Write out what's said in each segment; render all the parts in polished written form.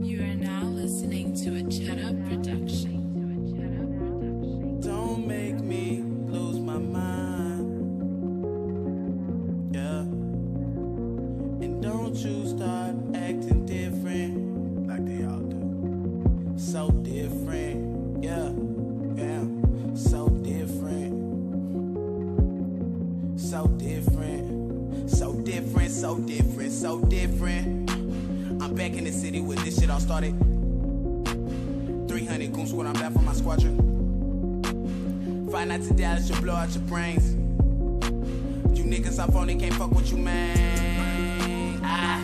You are now listening to a Cheddar production. Don't make me lose my mind. Yeah. And don't you start acting different like they all do. So different. Yeah. Yeah. So different. So different. So different. So different. So different. I'm back in the city with this shit all started. 300 goon squad, I'm back for my squadron. Find out to Dallas, you'll blow out your brains. You niggas off on it, can't fuck with you, man. I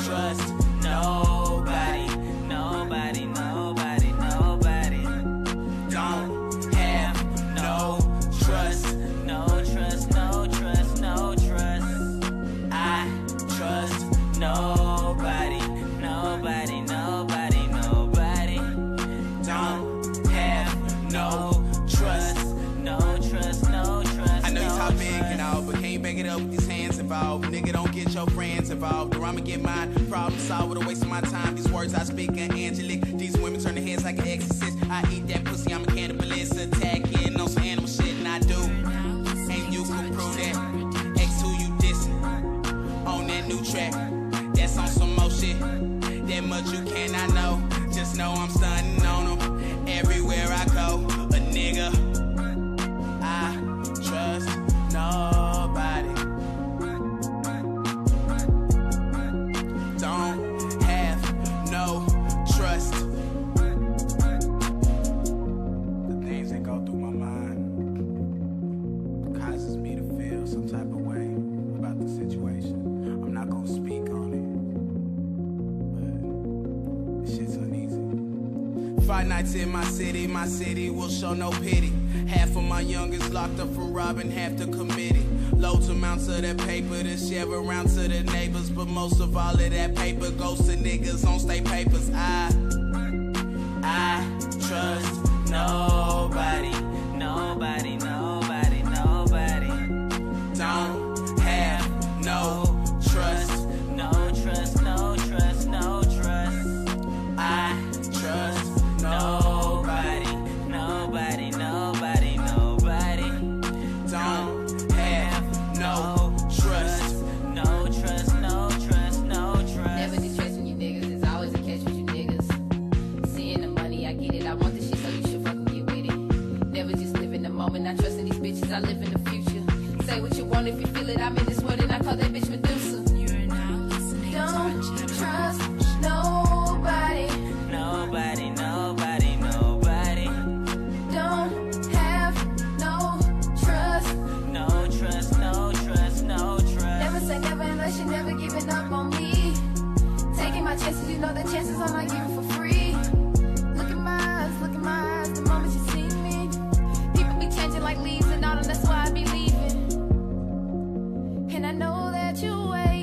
trust nobody, nobody, nobody, nobody. Don't have no trust, no trust, no trust, no trust. I trust nobody, nobody, nobody, nobody. Don't have no trust, no trust, no trust. I know you talk big and all, but can't back it up with these hands involved. Nigga, don't get your friends involved, or I'ma get mine. Problem solved with a waste of my time. These words I speak are angelic. These women turn their heads like an exorcist. I eat that pussy, I'm a cannibalist. Attacking on some animal shit, and I do. And you can prove that. X who you dissing on that new track. That's on some more shit. That much you cannot know. Just know I'm stunning on them everywhere I go. A nigga, I trust nobody. Don't have no trust. The things that go through my mind causes me to feel some type of way about the situation. I'm not gonna speak on it, but this shit's uneasy. 5 nights in my city will show no pity. Half of my youngest locked up for robbing half the committee. Loads amounts of that paper to share around to the neighbors, but most of all of that paper goes to niggas on state papers. I trust nobody, nobody, nobody, nobody. Don't have no trust, no trust, no trust, no trust. I trust nobody, nobody, nobody, nobody. Don't have no trust, no trust, no trust, no trust. Never distressing you niggas, there's always a catch with you niggas. Seeing the money, I get it, I want this shit, so you should fucking get with it. Never just live in the moment, not trusting these bitches, I live in the future. Say what you want if you feel it, I'm in this world and I call that bitch Medusa. You are now listening to a Don't Cheddar trust production. nobody, Nobody, nobody, nobody. don't have no trust. No trust, no trust, no trust. Never say never unless you're never giving up on me. Taking my chances, you know the chances I'm not giving for free. Look in my eyes, the moment you see me. People be changing like leaves in autumn, that's why I be leaving. And I know that you wait.